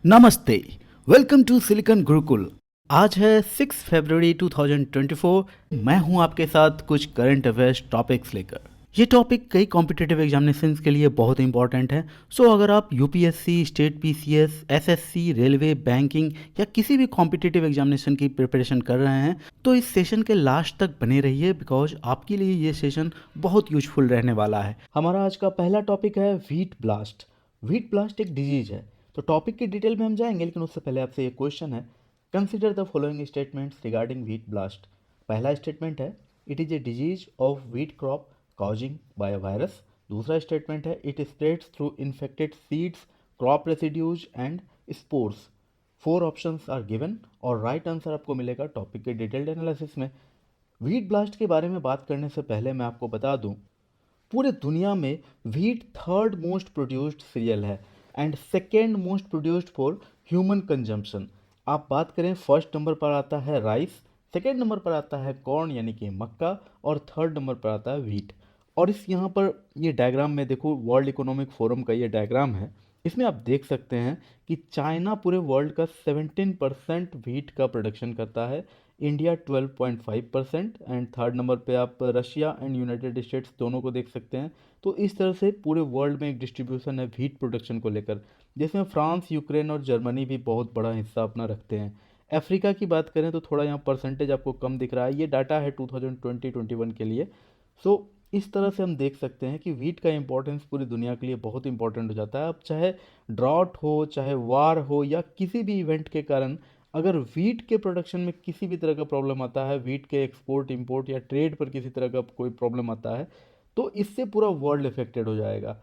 नमस्ते। Welcome to Silicon Gurukul. आज है 6 फरवरी 2024। मैं हूं आपके साथ कुछ करंट अफेयर्स टॉपिक्स लेकर। ये टॉपिक कई कॉम्पिटिटिव एग्जामिनेशंस के लिए बहुत इंपॉर्टेंट है। सो अगर आप UPSC, state PCS, SSC, railway, banking या किसी भी कॉम्पिटिटिव एग्जामिनेशन की प्रिपरेशन कर रहे हैं तो इस सेशन के लास्ट तक बने रहिए, बिकॉज आपके लिए ये सेशन बहुत यूजफुल रहने वाला है। हमारा आज का पहला टॉपिक है व्हीट ब्लास्ट। व्हीट ब्लास्ट एक डिजीज है। तो टॉपिक की डिटेल में हम जाएंगे, लेकिन उससे पहले आपसे एक क्वेश्चन है। Consider the following statements regarding wheat blast. पहला स्टेटमेंट है it is a disease of wheat crop causing by a virus. दूसरा स्टेटमेंट है it spreads through infected seeds, crop residues and spores. 4 options are given और right answer आपको मिलेगा topic के detailed analysis में। Wheat blast के बारे में बात करने से पहले मैं आपको बता दूं, पूरे दुनिया में wheat third most produced cereal है and second most produced for human consumption. आप बात करें, फर्स्ट नंबर पर आता है राइस, सेकेंड नंबर पर आता है कॉर्न यानी कि मक्का, और थर्ड नंबर पर आता है व्हीट। और इस यहाँ पर ये डायग्राम में देखो, वर्ल्ड इकोनॉमिक फोरम का ये डायग्राम है। इसमें आप देख सकते हैं कि चाइना पूरे वर्ल्ड का 17% व्हीट का प्रोडक्शन करता है, इंडिया 12.5% एंड थर्ड नंबर पे आप रशिया एंड यूनाइटेड स्टेट्स दोनों को देख सकते हैं। तो इस तरह से पूरे वर्ल्ड में एक डिस्ट्रीब्यूशन है व्हीट प्रोडक्शन को लेकर, जिसमें फ्रांस, यूक्रेन और जर्मनी भी बहुत बड़ा हिस्सा अपना रखते हैं। अफ्रीका की बात करें तो थोड़ा यहाँ परसेंटेज आपको कम दिख रहा है, ये डाटा है 2020-21 के लिए। सो इस तरह से हम देख सकते हैं कि व्हीट का इंपॉर्टेंस पूरी दुनिया के लिए बहुत इंपॉर्टेंट हो जाता है। अब चाहे ड्रॉट हो, चाहे वार हो, या किसी भी इवेंट के कारण अगर व्हीट के प्रोडक्शन में किसी भी तरह का प्रॉब्लम आता है, व्हीट के एक्सपोर्ट इंपोर्ट या ट्रेड पर किसी तरह का कोई प्रॉब्लम आता है, तो इससे पूरा वर्ल्ड इफेक्टेड हो जाएगा।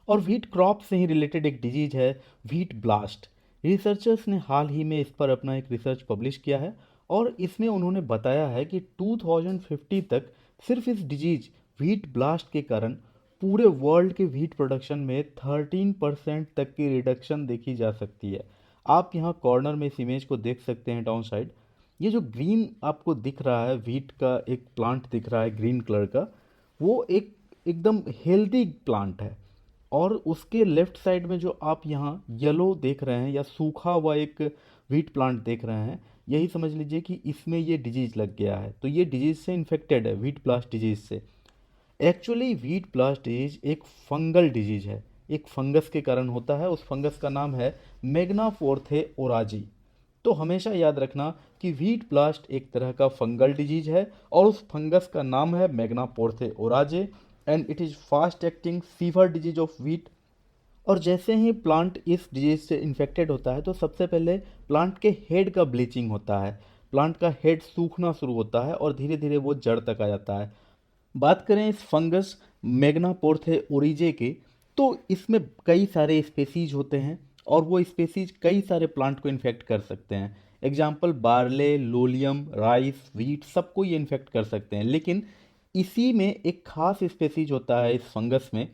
और व्हीट क्रॉप से ही रिलेटेड एक डिजीज है व्हीट ब्लास्ट। रिसर्चर्स ने हाल ही में इस पर अपना एक रिसर्च पब्लिश किया है और इसमें उन्होंने बताया है कि 2050 तक सिर्फ इस डिजीज व्हीट ब्लास्ट के कारण पूरे वर्ल्ड के व्हीट प्रोडक्शन में 13% तक की रिडक्शन देखी जा सकती है। आप यहाँ कॉर्नर में इस इमेज को देख सकते हैं डाउन साइड। ये जो ग्रीन आपको दिख रहा है, व्हीट का एक प्लांट दिख रहा है ग्रीन कलर का, वो एक एकदम हेल्दी प्लांट है। और उसके लेफ्ट साइड में जो आप यहाँ येलो देख रहे हैं या सूखा हुआ एक व्हीट प्लांट देख रहे हैं, यही समझ लीजिए कि इसमें ये डिजीज लग गया है। तो ये डिजीज से इन्फेक्टेड है, व्हीट ब्लास्ट डिजीज से। एक्चुअली व्हीट ब्लास्ट डिजीज एक फंगल डिजीज है, एक फंगस के कारण होता है। उस फंगस का नाम है मैग्नाफोर्थे ओराजी। तो हमेशा याद रखना कि व्हीट ब्लास्ट एक तरह का फंगल डिजीज है और उस फंगस का नाम है Magnaporthe oryzae and it is fast acting fever disease of wheat. और जैसे ही प्लांट इस डिजीज से इन्फेक्टेड होता है तो सबसे पहले प्लांट के हेड का ब्लीचिंग होता है, प्लांट का हेड सूखना शुरू होता है और धीरे धीरे वो जड़ तक आ जाता है। बात करें इस फंगस मैग्नापोर्थे ओरिजे की, तो इसमें कई सारे स्पेसीज होते हैं और वो स्पेसीज कई सारे प्लांट को इन्फेक्ट कर सकते हैं। Example barley, Lolium, rice, wheat, सबको ये इन्फेक्ट कर सकते हैं। लेकिन इसी में एक खास स्पेसीज होता है इस फंगस में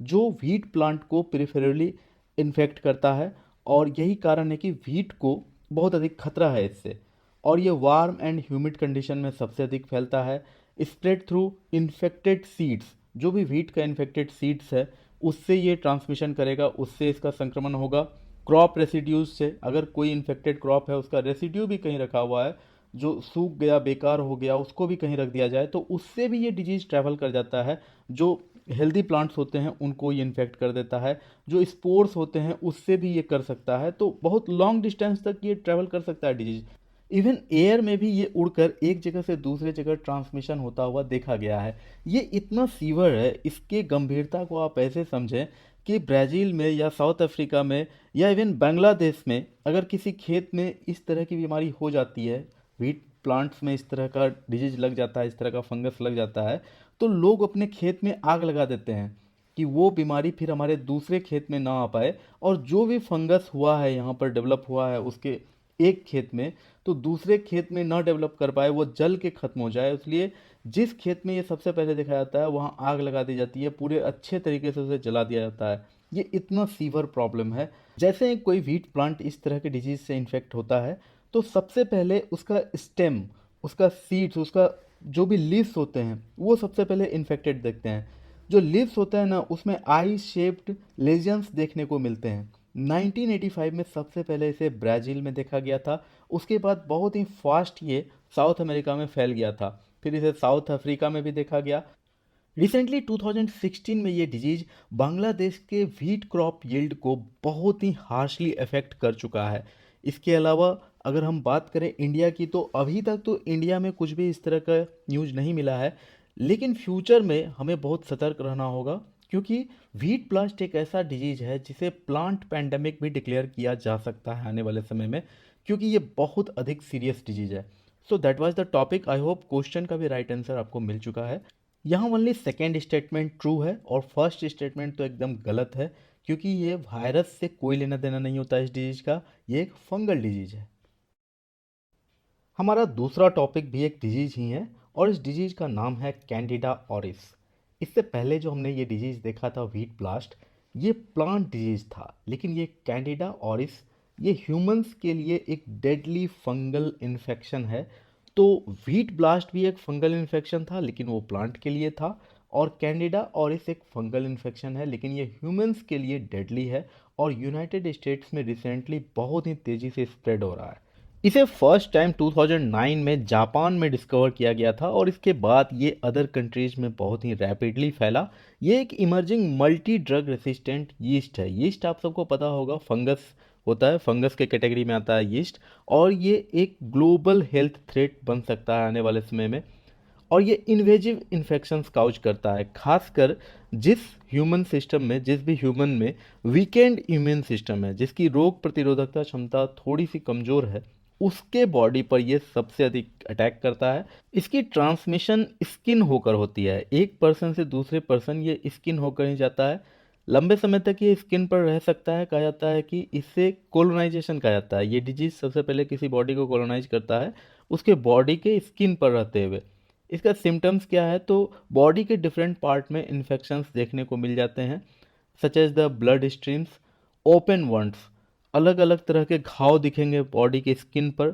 जो व्हीट प्लांट को प्रिफरेबली इन्फेक्ट करता है, और यही कारण है कि व्हीट को बहुत अधिक खतरा है इससे। और ये वार्म एंड ह्यूमिड कंडीशन में सबसे अधिक फैलता है। स्प्रेड थ्रू इन्फेक्टेड सीड्स, जो भी व्हीट का इन्फेक्टेड सीड्स है उससे ये ट्रांसमिशन करेगा, उससे इसका संक्रमण होगा। क्रॉप रेसिड्यूज से, अगर कोई इन्फेक्टेड क्रॉप है उसका रेसिड्यू भी कहीं रखा हुआ है जो सूख गया, बेकार हो गया, उसको भी कहीं रख दिया जाए तो उससे भी ये डिजीज ट्रैवल कर जाता है। जो हेल्दी प्लांट्स होते हैं उनको ये इन्फेक्ट कर देता है, जो स्पोर्स होते हैं उससे भी ये कर सकता है। तो बहुत लॉन्ग डिस्टेंस तक ये ट्रैवल कर सकता है डिजीज। इवन एयर में भी ये उड़कर एक जगह से दूसरे जगह ट्रांसमिशन होता हुआ देखा गया है। ये इतना सीवर है, इसके गंभीरता को आप ऐसे समझें कि ब्राज़ील में या साउथ अफ्रीका में या इवन बांग्लादेश में अगर किसी खेत में इस तरह की बीमारी हो जाती है, व्हीट प्लांट्स में इस तरह का डिजीज लग जाता है, इस तरह का फंगस लग जाता है, तो लोग अपने खेत में आग लगा देते हैं कि वो बीमारी फिर हमारे दूसरे खेत में ना आ पाए। और जो भी फंगस हुआ है यहाँ पर, डेवलप हुआ है उसके एक खेत में, तो दूसरे खेत में ना डेवलप कर पाए, वो जल के ख़त्म हो जाए। इसलिए जिस खेत में ये सबसे पहले देखा जाता है वहाँ आग लगा दी जाती है, पूरे अच्छे तरीके से उसे जला दिया जाता है। ये इतना सीवर प्रॉब्लम है। जैसे ही कोई व्हीट प्लांट इस तरह के डिजीज से इन्फेक्ट होता है तो सबसे पहले उसका स्टेम, उसका सीड्स, उसका जो भी लीव्स होते हैं वो सबसे पहले इन्फेक्टेड देखते हैं। जो लीव्स होता है ना, उसमें आई शेप्ड लेजन्स देखने को मिलते हैं। 1985 में सबसे पहले इसे ब्राज़ील में देखा गया था। उसके बाद बहुत ही फास्ट ये साउथ अमेरिका में फैल गया था। फिर इसे साउथ अफ्रीका में भी देखा गया। रिसेंटली 2016 में ये डिजीज बांग्लादेश के व्हीट क्रॉप यील्ड को बहुत ही हार्शली अफेक्ट कर चुका है। इसके अलावा अगर हम बात करें इंडिया की, तो अभी तक तो इंडिया में कुछ भी इस तरह का न्यूज़ नहीं मिला है, लेकिन फ्यूचर में हमें बहुत सतर्क रहना होगा, क्योंकि व्हीट ब्लास्ट एक ऐसा डिजीज है जिसे प्लांट पैंडेमिक भी डिक्लेयर किया जा सकता है आने वाले समय में, क्योंकि ये बहुत अधिक सीरियस डिजीज है। So that was the topic. I hope question का भी राइट आंसर आपको मिल चुका है। यहाँ ओनली सेकेंड स्टेटमेंट ट्रू है और फर्स्ट स्टेटमेंट तो एकदम गलत है, क्योंकि ये वायरस से कोई लेना देना नहीं होता इस डिजीज का। ये एक फंगल डिजीज है। हमारा दूसरा टॉपिक भी एक डिजीज ही है और इस डिजीज का नाम है कैंडिडा ऑरिस। इससे पहले जो हमने ये डिजीज देखा था व्हीट ब्लास्ट, ये प्लांट डिजीज था, लेकिन ये कैंडिडा ऑरिस ये ह्यूमंस के लिए एक डेडली फंगल इन्फेक्शन है। तो व्हीट ब्लास्ट भी एक फंगल इन्फेक्शन था, लेकिन वो प्लांट के लिए था, और कैंडिडा ऑरिस एक फंगल इन्फेक्शन है, लेकिन ये ह्यूमंस के लिए डेडली है और यूनाइटेड स्टेट्स में रिसेंटली बहुत ही तेज़ी से स्प्रेड हो रहा है। इसे फर्स्ट टाइम 2009 में जापान में डिस्कवर किया गया था और इसके बाद ये अदर कंट्रीज में बहुत ही रैपिडली फैला। ये एक emerging multi drug resistant yeast है। यीस्ट आप सबको पता होगा फंगस होता है, फंगस के कैटेगरी में आता है यीस्ट, और ये एक ग्लोबल हेल्थ थ्रेट बन सकता है आने वाले समय में। और ये इन्वेजिव इन्फेक्शंस काउज करता है, खासकर जिस ह्यूमन सिस्टम में, जिस भी ह्यूमन में वीकेंड इम्यून सिस्टम है, जिसकी रोग प्रतिरोधकता क्षमता थोड़ी सी कमज़ोर है, उसके बॉडी पर ये सबसे अधिक अटैक करता है। इसकी ट्रांसमिशन स्किन होकर होती है, एक पर्सन से दूसरे पर्सन ये स्किन होकर ही जाता है। लंबे समय तक ये स्किन पर रह सकता है। कहा जाता है कि इससे कोलोनाइजेशन कहा जाता है। ये डिजीज सबसे पहले किसी बॉडी को कोलोनाइज करता है उसके बॉडी के स्किन पर रहते हुए। इसका सिम्टम्स क्या है, तो बॉडी के डिफरेंट पार्ट में इन्फेक्शंस देखने को मिल जाते हैं, such as the blood streams, open wounds, अलग अलग तरह के घाव दिखेंगे बॉडी के स्किन पर।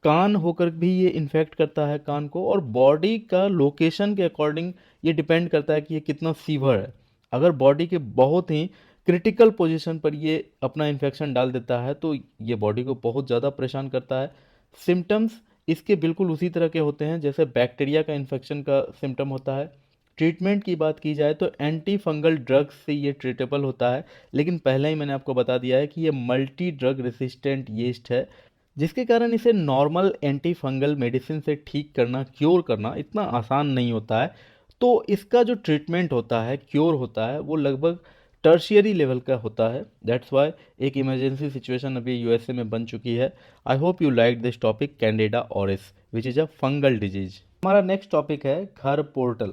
कान होकर भी ये इन्फेक्ट करता है कान को, और बॉडी का लोकेशन के अकॉर्डिंग ये डिपेंड करता है कि ये कितना सीवर है। अगर बॉडी के बहुत ही क्रिटिकल पोजीशन पर ये अपना इन्फेक्शन डाल देता है तो ये बॉडी को बहुत ज़्यादा परेशान करता है। सिम्टम्स इसके बिल्कुल उसी तरह के होते हैं जैसे बैक्टीरिया का इन्फेक्शन का सिम्टम होता है। ट्रीटमेंट की बात की जाए तो एंटी फंगल ड्रग्स से ये ट्रीटेबल होता है, लेकिन पहले ही मैंने आपको बता दिया है कि ये मल्टी ड्रग रेसिस्टेंट यीस्ट है, जिसके कारण इसे नॉर्मल एंटी फंगल मेडिसिन से ठीक करना, क्योर करना इतना आसान नहीं होता है। तो इसका जो ट्रीटमेंट होता है, क्योर होता है, वो लगभग टर्शियरी लेवल का होता है। दैट्स वाई एक इमरजेंसी सिचुएशन अभी यूएसए में बन चुकी है। आई hope you like this topic Candida orris which is a fungal disease. हमारा नेक्स्ट टॉपिक है घर पोर्टल।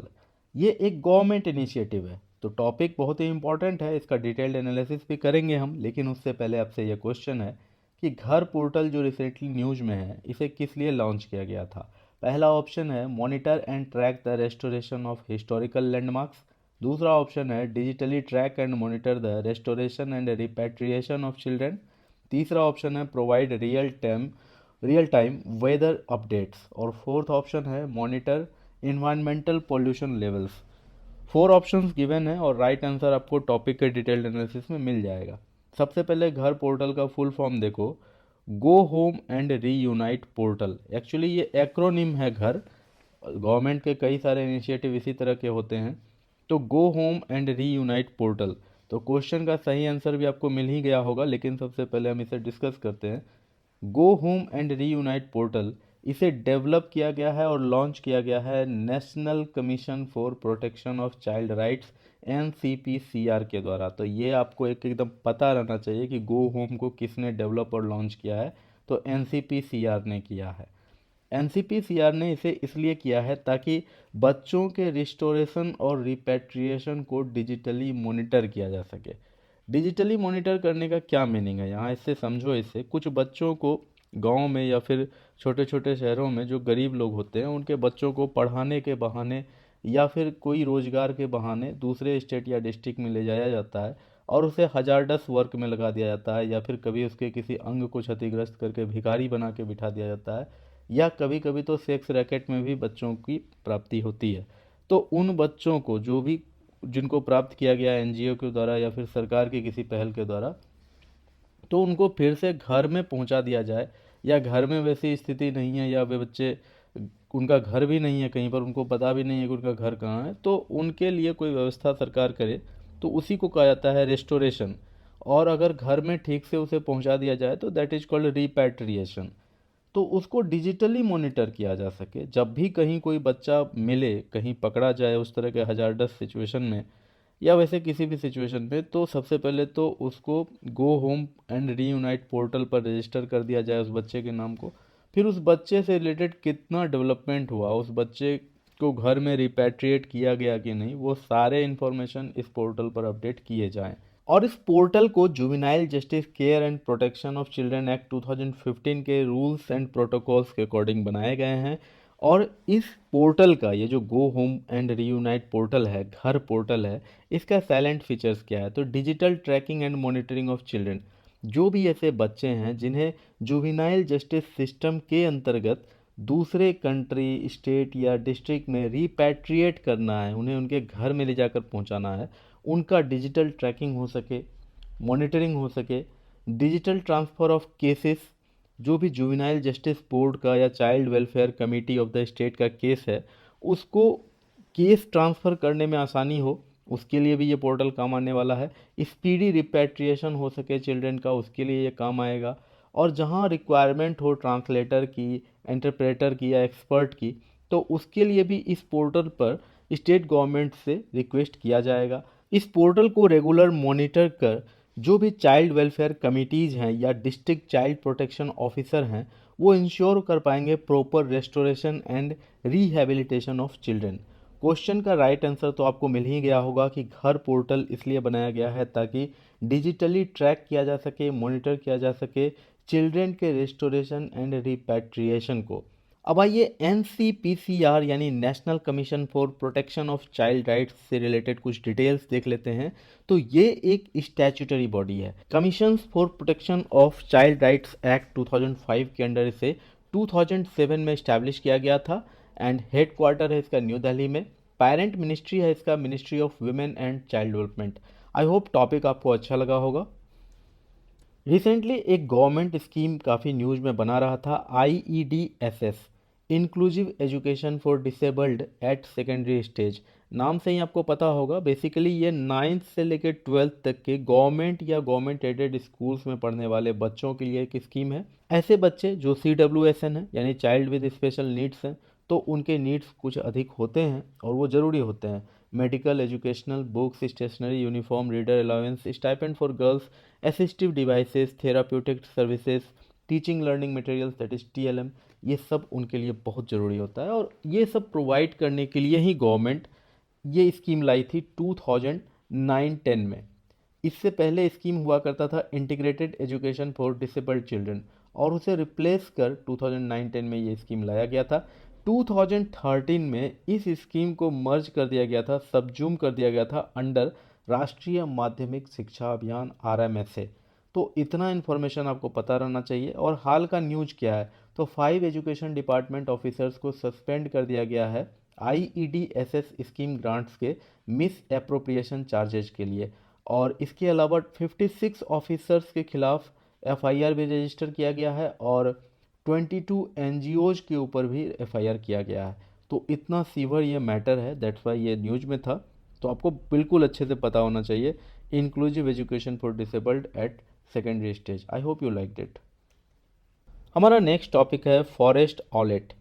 ये एक गवर्नमेंट इनिशिएटिव है, तो टॉपिक बहुत ही इंपॉर्टेंट है, इसका डिटेल्ड एनालिसिस भी करेंगे हम, लेकिन उससे पहले आपसे ये क्वेश्चन है कि घर पोर्टल जो रिसेंटली न्यूज़ में है, इसे किस लिए लॉन्च किया गया था। पहला ऑप्शन है monitor and track the restoration of historical landmarks. दूसरा ऑप्शन है digitally track and monitor the restoration and repatriation of children. तीसरा ऑप्शन है provide real time weather updates. और फोर्थ ऑप्शन है monitor environmental pollution levels. Four options given है और right answer आपको topic के डिटेल्ड एनालिसिस में मिल जाएगा। सबसे पहले घर पोर्टल का फुल फॉर्म देखो, go home and reunite portal. Actually ये एक्रोनिम है घर, गवर्नमेंट के कई सारे इनिशिएटिव इसी तरह के होते हैं। तो go home and reunite portal, तो क्वेश्चन का सही आंसर भी आपको मिल ही गया होगा, लेकिन सबसे पहले हम इसे डिस्कस करते हैं। Go home and reunite portal, इसे डेवलप किया गया है और लॉन्च किया गया है national commission for protection of child rights NCPCR के द्वारा। तो ये आपको एक एकदम पता रहना चाहिए कि गो होम को किसने डेवलप और लॉन्च किया है, तो NCPCR ने किया है। NCPCR ने इसे इसलिए किया है ताकि बच्चों के रिस्टोरेशन और रिपैट्रिएशन को डिजिटली मॉनिटर किया जा सके। डिजिटली मॉनिटर करने का क्या मीनिंग है यहाँ, इससे समझो। इससे कुछ बच्चों को गांव में या फिर छोटे छोटे शहरों में जो गरीब लोग होते हैं, उनके बच्चों को पढ़ाने के बहाने या फिर कोई रोजगार के बहाने दूसरे स्टेट या डिस्ट्रिक्ट में ले जाया जाता है और उसे हजारडस वर्क में लगा दिया जाता है, या फिर कभी उसके किसी अंग को क्षतिग्रस्त करके भिखारी बना के बिठा दिया जाता है, या कभी कभी तो सेक्स रैकेट में भी बच्चों की प्राप्ति होती है। तो उन बच्चों को जो भी जिनको प्राप्त किया गया NGO के द्वारा या फिर सरकार की किसी पहल के द्वारा, तो उनको फिर से घर में पहुंचा दिया जाए, या घर में वैसी स्थिति नहीं है, या वे बच्चे उनका घर भी नहीं है कहीं पर, उनको पता भी नहीं है कि उनका घर कहाँ है, तो उनके लिए कोई व्यवस्था सरकार करे, तो उसी को कहा जाता है रेस्टोरेशन। और अगर घर में ठीक से उसे पहुंचा दिया जाए तो दैट इज कॉल्ड रिपैट्रिएशन। तो उसको डिजिटली मॉनिटर किया जा सके, जब भी कहीं कोई बच्चा मिले, कहीं पकड़ा जाए उस तरह के हजारडस सिचुएशन में, या वैसे किसी भी सिचुएशन में, तो सबसे पहले तो उसको go home and reunite portal पर रजिस्टर कर दिया जाए उस बच्चे के नाम को। फिर उस बच्चे से रिलेटेड कितना डेवलपमेंट हुआ, उस बच्चे को घर में रिपैट्रिएट किया गया कि नहीं, वो सारे इन्फॉर्मेशन इस पोर्टल पर अपडेट किए जाएं। और इस पोर्टल को juvenile justice care and protection of children act 2015 के रूल्स एंड प्रोटोकॉल्स के अकॉर्डिंग बनाए गए हैं। और इस पोर्टल का, ये जो go home and reunite portal है, घर पोर्टल है, इसका साइलेंट फीचर्स क्या है, तो digital tracking and monitoring of children. जो भी ऐसे बच्चे हैं जिन्हें जुवेनाइल जस्टिस सिस्टम के अंतर्गत दूसरे कंट्री, स्टेट या डिस्ट्रिक्ट में रिपैट्रिएट करना है, उन्हें उनके घर में ले जाकर पहुंचाना है, उनका डिजिटल ट्रैकिंग हो सके, मॉनिटरिंग हो सके, डिजिटल ट्रांसफ़र ऑफ केसेस, जो भी जुवेनाइल जस्टिस बोर्ड का या child welfare committee of the state का केस है, उसको केस ट्रांसफ़र करने में आसानी हो, उसके लिए भी ये पोर्टल काम आने वाला है। स्पीडी रिपैट्रिएशन हो सके चिल्ड्रन का, उसके लिए ये काम आएगा। और जहाँ रिक्वायरमेंट हो ट्रांसलेटर की, इंटरप्रेटर की या एक्सपर्ट की, तो उसके लिए भी इस पोर्टल पर स्टेट गवर्नमेंट से रिक्वेस्ट किया जाएगा। इस पोर्टल को रेगुलर मॉनिटर कर जो भी चाइल्ड वेलफेयर कमिटीज़ हैं या डिस्ट्रिक्ट चाइल्ड प्रोटेक्शन ऑफिसर हैं, वो इंश्योर कर पाएंगे proper restoration and rehabilitation of children. Question का राइट आंसर तो आपको मिल ही गया होगा कि घर पोर्टल इसलिए बनाया गया है ताकि डिजिटली ट्रैक किया जा सके, मॉनिटर किया जा सके चिल्ड्रन के रेस्टोरेशन एंड रिपैट्रिएशन को। अब आइए NCPCR यानी national commission for protection of child rights से रिलेटेड कुछ डिटेल्स देख लेते हैं। तो ये एक स्टैट्यूटरी बॉडी है। Commission for protection of child rights act 2005 के अंडर इसे 2007 में इस्टेब्लिश किया गया था एंड हेड क्वार्टर है इसका न्यू दिल्ली में। पेरेंट मिनिस्ट्री है इसका ministry of women and child development. I hope topic आपको अच्छा लगा होगा। रिसेंटली एक गवर्नमेंट स्कीम काफ़ी न्यूज़ में बना रहा था, IEDSS, inclusive education for disabled at secondary stage. नाम से ही आपको पता होगा, बेसिकली ये 9th से लेकर 12th तक के गवर्नमेंट या गवर्नमेंट एडेड स्कूल्स में पढ़ने वाले बच्चों के लिए एक स्कीम है। ऐसे बच्चे जो CWSN है यानी चाइल्ड विद स्पेशल नीड्स हैं, तो उनके नीड्स कुछ अधिक होते हैं और वो ज़रूरी होते हैं। Medical, educational, books, stationery, uniform, reader allowance, stipend for girls, assistive devices, therapeutic services, teaching learning materials that is TLM, ये सब उनके लिए बहुत ज़रूरी होता है। और ये सब प्रोवाइड करने के लिए ही गवर्नमेंट ये स्कीम लाई थी 2009-10 में। इससे पहले स्कीम हुआ करता था integrated education for disabled children, और उसे रिप्लेस कर 2009-10 में ये स्कीम लाया गया था। 2013 में इस स्कीम को मर्ज कर दिया गया था, सबजूम कर दिया गया था अंडर राष्ट्रीय माध्यमिक शिक्षा अभियान RMSA। तो इतना इन्फॉर्मेशन आपको पता रहना चाहिए। और हाल का न्यूज क्या है, तो 5 एजुकेशन डिपार्टमेंट ऑफिसर्स को सस्पेंड कर दिया गया है IEDSS स्कीम ग्रांट्स के मिस एप्रोप्रिएशन चार्जेज के लिए। और इसके अलावा 56 ऑफिसर्स के खिलाफ FIR भी रजिस्टर किया गया है और 22 NGOज के ऊपर भी FIR किया गया है। तो इतना सीवर ये मैटर है, दैट्स वाई ये न्यूज में था। तो आपको बिल्कुल अच्छे से पता होना चाहिए inclusive education for disabled at secondary stage. I hope you like it. हमारा नेक्स्ट टॉपिक है फॉरेस्ट ऑलेट।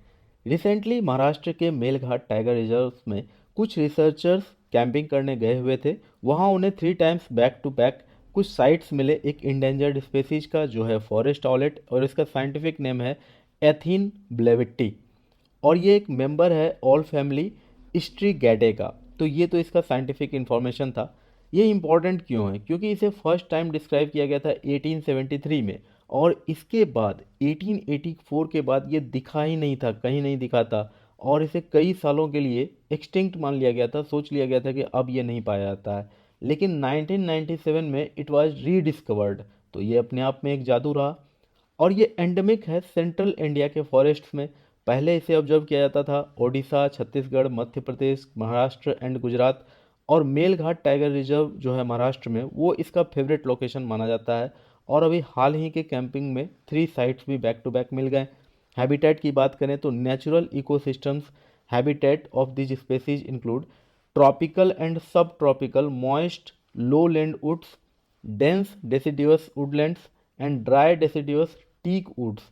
रिसेंटली महाराष्ट्र के मेलघाट टाइगर रिजर्व में कुछ रिसर्चर्स कैंपिंग करने गए हुए थे। वहाँ उन्हें 3 टाइम्स बैक टू बैक कुछ साइट्स मिले एक इंडेंजर्ड स्पेसीज का, जो है फॉरेस्ट ऑलेट, और इसका साइंटिफिक नेम है एथीन ब्लेविट्टी, और ये एक मेंबर है ऑल फैमिली स्ट्रीगैडे का। तो ये तो इसका साइंटिफिक इन्फॉर्मेशन था। ये इंपॉर्टेंट क्यों है, क्योंकि इसे फर्स्ट टाइम डिस्क्राइब किया गया था 1873 में, और इसके बाद 1884 के बाद ये दिखा ही नहीं था, कहीं नहीं दिखा था, और इसे कई सालों के लिए एक्सटिंक्ट मान लिया गया था, सोच लिया गया था कि अब ये नहीं पाया जाता है। लेकिन 1997 में इट वाज रीडिस्कवर्ड, तो ये अपने आप में एक जादू रहा। और ये एंडेमिक है सेंट्रल इंडिया के फॉरेस्ट्स में। पहले इसे ऑब्जर्व किया जाता था ओडिशा, छत्तीसगढ़, मध्य प्रदेश, महाराष्ट्र एंड गुजरात। और मेलघाट टाइगर रिजर्व जो है महाराष्ट्र में, वो इसका फेवरेट लोकेशन माना जाता है। और अभी हाल ही के कैंपिंग में 3 साइट्स भी बैक टू बैक मिल गए। हैबिटेट की बात करें तो natural ecosystems habitat of this species include tropical and sub tropical moist lowland woods, dense deciduous woodlands and dry deciduous teak woods,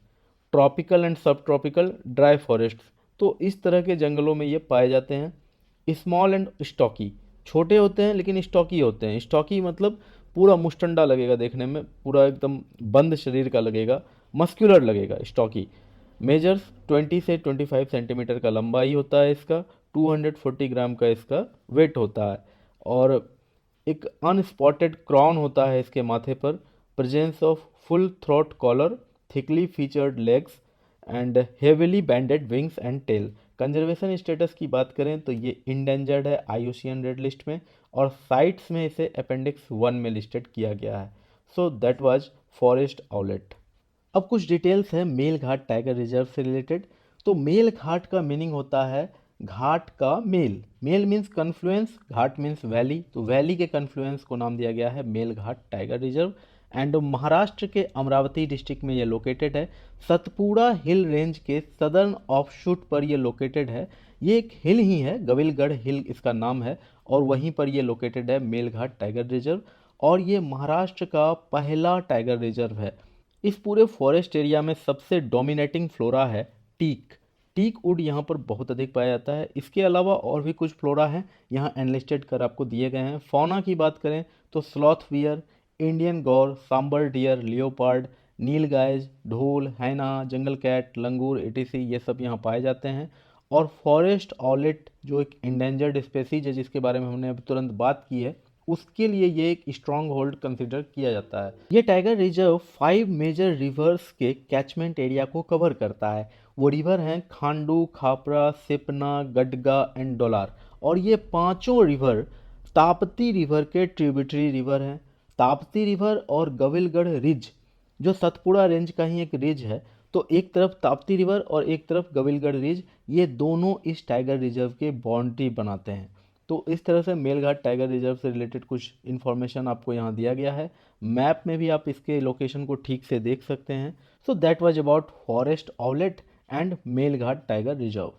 tropical and sub tropical dry forest. तो इस तरह के जंगलों में ये पाए जाते हैं। स्मॉल एंड स्टॉकी, छोटे होते हैं लेकिन स्टॉकी होते हैं। स्टॉकी मतलब पूरा मुस्टंडा लगेगा देखने में, पूरा एकदम बंद शरीर का लगेगा, मस्कुलर लगेगा स्टॉकी। मेजर्स 20 से 25 सेंटीमीटर का लंबाई होता है इसका, 240 ग्राम का इसका वेट होता है और एक अनस्पॉटेड क्रॉन होता है इसके माथे पर। Presence of full throat collar, thickly feathered legs and heavily banded wings and tail. Conservation status की बात करें तो ये इंडेंजर्ड है IUCN रेड लिस्ट में और साइट्स में इसे अपेंडिक्स 1 में लिस्टेड किया गया है। So that was forest owlet. अब कुछ डिटेल्स हैं मेलघाट टाइगर रिजर्व से रिलेटेड। तो मेलघाट का मीनिंग होता है घाट का मेल। मेल मीन्स कन्फ्लुएंस, घाट मीन्स वैली, तो वैली के कन्फ्लुएंस को नाम दिया गया है Melghat tiger reserve. And Maharashtra के अमरावती डिस्ट्रिक्ट में ये लोकेटेड है। सतपुड़ा हिल रेंज के सदर्न ऑफशूट पर ये लोकेटेड है। ये एक हिल ही है, गविलगढ़ हिल इसका नाम है और वहीं पर ये लोकेटेड है मेलघाट टाइगर रिजर्व। और ये महाराष्ट्र का पहला टाइगर रिजर्व है। इस पूरे फॉरेस्ट एरिया में सबसे डोमिनेटिंग फ्लोरा है टीक। टीक वुड यहाँ पर बहुत अधिक पाया जाता है। इसके अलावा और भी कुछ फ्लोरा हैं यहाँ एनलिस्टेड कर आपको दिए गए हैं। फौना की बात करें तो स्लॉथ बियर, इंडियन गौर, सांबर डियर, लियोपार्ड, नीलगायज, ढोल, हैना, जंगल कैट, लंगूर etc ये सब यहाँ पाए जाते हैं। और फॉरेस्ट ऑलेट जो एक इंडेंजर्ड स्पेसीज है जिसके बारे में हमने अभी तुरंत बात की है, उसके लिए ये एक स्ट्रॉन्ग होल्ड कंसिडर किया जाता है। ये टाइगर रिजर्व 5 मेजर रिवर्स के कैचमेंट एरिया को कवर करता है। वो रिवर हैं खांडू, खापरा, सिपना, गडगा एंड डोलार। और ये पांचों रिवर ताप्ती रिवर के ट्रिब्यूटरी रिवर हैं। ताप्ती रिवर और गविलगढ़ रिज जो सतपुड़ा रेंज का ही एक रिज है, तो एक तरफ ताप्ती रिवर और एक तरफ गविलगढ़ रिज, ये दोनों इस टाइगर रिजर्व के बाउंड्री बनाते हैं। तो इस तरह से मेलघाट टाइगर रिजर्व से रिलेटेड कुछ इन्फॉर्मेशन आपको यहाँ दिया गया है। मैप में भी आप इसके लोकेशन को ठीक से देख सकते हैं। सो that was about forest owlet and Melghat tiger reserve.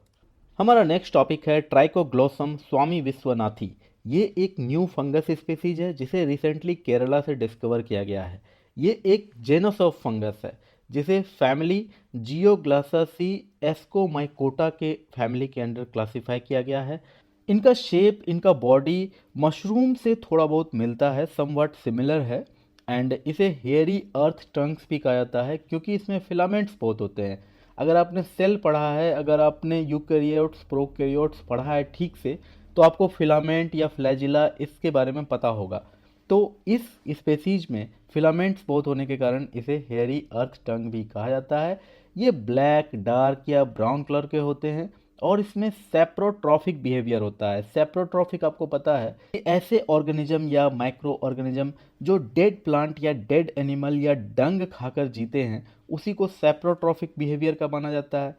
हमारा नेक्स्ट टॉपिक है ट्राइकोग्लोसम स्वामी विश्वनाथी। ये एक न्यू फंगस स्पीसीज है जिसे रिसेंटली केरला से डिस्कवर किया गया है। ये एक जेनस ऑफ फंगस है जिसे फैमिली जियोग्लासासी एस्कोमाइकोटा के फैमिली के अंडर क्लासिफाई किया गया है। इनका शेप, इनका बॉडी मशरूम से थोड़ा बहुत मिलता है, समवट सिमिलर है। एंड इसे हेयरी अर्थ ट्रंक्स भी कहा जाता है क्योंकि इसमें फिलामेंट्स बहुत होते हैं। अगर आपने सेल पढ़ा है, अगर आपने यूकैरियोट्स प्रोकैरियोट्स पढ़ा है ठीक से, तो आपको फिलामेंट या फ्लैजिला इसके बारे में पता होगा। तो इस स्पेसीज में फिलामेंट्स बहुत होने के कारण इसे हेयरी अर्थ टंग भी कहा जाता है। ये ब्लैक, डार्क या ब्राउन कलर के होते हैं और इसमें सेप्रोट्रॉफिक बिहेवियर होता है। सेप्रोट्रॉफिक आपको पता है, ये ऐसे ऑर्गेनिज्म या माइक्रो ऑर्गेनिज्म जो डेड प्लांट या डेड एनिमल या डंग खाकर जीते हैं, उसी को सेप्रोट्रॉफिक बिहेवियर का माना जाता है।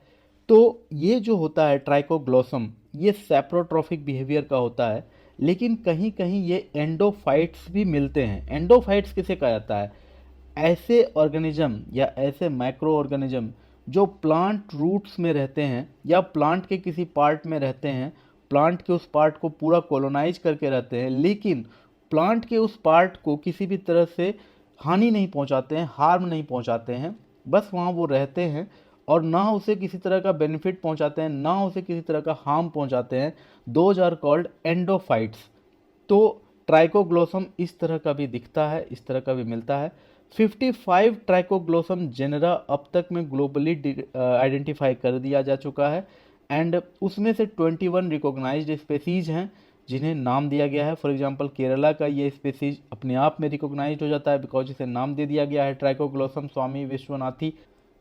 तो ये जो होता है ट्राइकोग्लोसम, ये सेप्रोट्रॉफिक बिहेवियर का होता है, लेकिन कहीं कहीं ये एंडोफाइट्स भी मिलते हैं। एंडोफाइट्स किसे कहा जाता है? ऐसे ऑर्गेनिज्म या ऐसे माइक्रो ऑर्गेनिज्म जो प्लांट रूट्स में रहते हैं या प्लांट के किसी पार्ट में रहते हैं, प्लांट के उस पार्ट को पूरा कॉलोनाइज करके रहते हैं, लेकिन प्लांट के उस पार्ट को किसी भी तरह से हानि नहीं पहुंचाते हैं, हार्म नहीं पहुंचाते हैं, बस वहाँ वो रहते हैं और ना उसे किसी तरह का बेनिफिट पहुंचाते हैं, ना उसे किसी तरह का हार्म पहुंचाते हैं। Those are called endophytes. तो ट्राइकोग्लोसम इस तरह का भी दिखता है, इस तरह का भी मिलता है। 55 ट्राइकोग्लोसम जेनरा अब तक में ग्लोबली आइडेंटिफाई कर दिया जा चुका है एंड उसमें से 21 रिकॉग्नाइज्ड स्पेसीज हैं जिन्हें नाम दिया गया है। फॉर एग्जांपल केरला का ये स्पेसीज अपने आप में रिकॉग्नाइज्ड हो जाता है बिकॉज इसे नाम दे दिया गया है ट्राइकोग्लोसम स्वामी विश्वनाथी।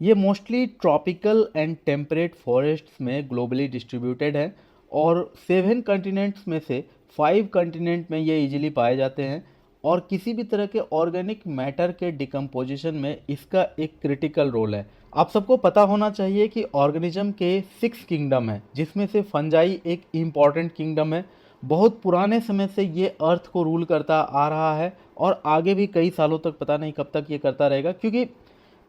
ये mostly tropical and temperate forests में ग्लोबली डिस्ट्रीब्यूटेड है और 7 कंटिनेंट्स में से 5 कंटिनेंट में ये इजीली पाए जाते हैं और किसी भी तरह के ऑर्गेनिक मैटर के डिकम्पोजिशन में इसका एक क्रिटिकल रोल है। आप सबको पता होना चाहिए कि ऑर्गेनिज्म के 6 किंगडम है जिसमें से फंजाई एक इम्पॉर्टेंट किंगडम है। बहुत पुराने समय से ये अर्थ को रूल करता आ रहा है और आगे भी कई सालों तक, पता नहीं कब तक ये करता रहेगा, क्योंकि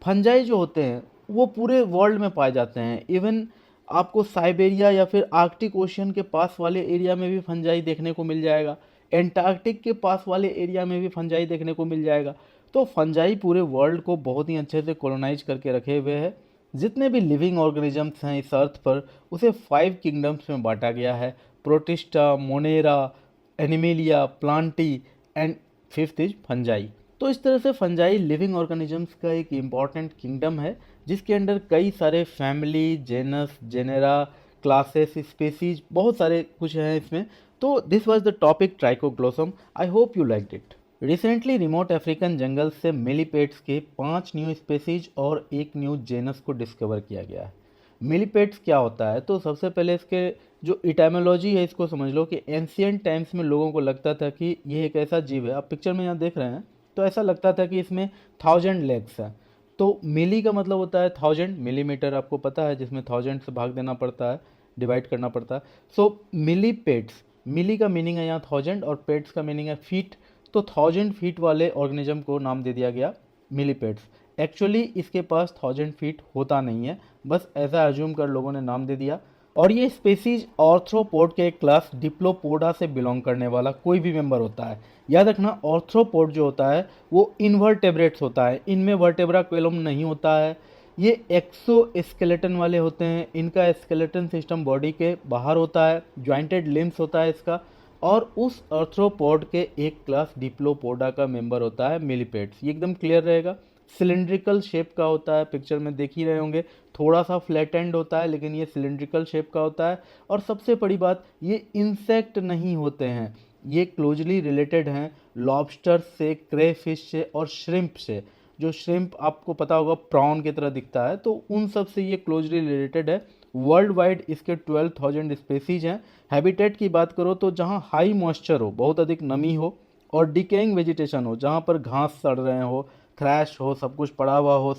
फंजाई जो होते हैं वो पूरे वर्ल्ड में पाए जाते हैं। इवन आपको साइबेरिया या फिर आर्कटिक ओशियन के पास वाले एरिया में भी फंजाई देखने को मिल जाएगा, एंटार्कटिक के पास वाले एरिया में भी फंजाई देखने को मिल जाएगा। तो फंजाई पूरे वर्ल्ड को बहुत ही अच्छे से कॉलोनाइज करके रखे हुए है। जितने भी लिविंग ऑर्गेनिजम्स हैं इस अर्थ पर, उसे 5 किंगडम्स में बांटा गया है: protista, Monera, animalia, Plantae and fifth is fungi. तो इस तरह से फंजाई लिविंग ऑर्गेनिजम्स का एक इम्पॉर्टेंट किंगडम है, जिसके अंडर कई सारे family, genus, genera, classes, species, बहुत सारे कुछ हैं इसमें। तो this was the topic Trichoglossum. I hope you liked it. Recently remote African jungle से मिलीपेड्स के 5 न्यू स्पेसीज और एक न्यू जेनस को डिस्कवर किया गया है। मिलीपेड्स क्या होता है? तो सबसे पहले इसके जो इटामोलॉजी है इसको समझ लो कि एंशियंट टाइम्स में लोगों को लगता था कि ये एक ऐसा जीव है, आप पिक्चर में यहाँ देख रहे हैं, तो ऐसा लगता था कि इसमें 1000 लेग्स है। तो मिली का मतलब होता है 1000, मिलीमीटर आपको पता है, जिसमें 1000 से भाग देना पड़ता है, डिवाइड करना पड़ता है। सो मिलीपेड्स, मिली का मीनिंग है यहाँ 1000 और पेड्स का मीनिंग है फीट। तो 1000 फीट वाले ऑर्गेनिज्म को नाम दे दिया गया मिलीपेड्स। एक्चुअली इसके पास 1000 फीट होता नहीं है, बस ऐसा एज्यूम कर लोगों ने नाम दे दिया। और ये स्पेसीज ऑर्थ्रोपोड के एक क्लास डिप्लोपोडा से बिलोंग करने वाला कोई भी मेंबर होता है। याद रखना, ऑर्थ्रोपोड जो होता है वो इनवर्टेब्रेट्स होता है, इनमें वर्टेब्रा कोलम नहीं होता है। ये एक्सोस्केलेटन वाले होते हैं, इनका स्केलेटन सिस्टम बॉडी के बाहर होता है, जॉइंटेड लिम्स होता है इसका। और उस आर्थ्रोपोड के एक क्लास डिप्लोपोडा का मेंबर होता है मिलीपेड्स। ये एकदम क्लियर रहेगा। सिलिंड्रिकल शेप का होता है, पिक्चर में देख ही रहे होंगे, थोड़ा सा फ्लैट एंड होता है, लेकिन ये सिलिंड्रिकल शेप का होता है। और सबसे बड़ी बात, ये इंसेक्ट नहीं होते हैं, ये क्लोजली रिलेटेड हैं लॉबस्टर से, क्रेफिश से और श्रिम्प से। जो श्रिम्प आपको पता होगा प्रॉन की तरह दिखता है, तो उन सब से ये क्लोजली रिलेटेड है। वर्ल्ड वाइड इसके 12,000 स्पेसीज हैं। हैबिटेट की बात करो तो जहाँ हाई मॉइस्चर हो, बहुत अधिक नमी हो, और डिकेइंग वेजिटेशन हो, जहाँ पर घास सड़ रहे हो, थ्रैश हो, सब कुछ पड़ा हुआ हो,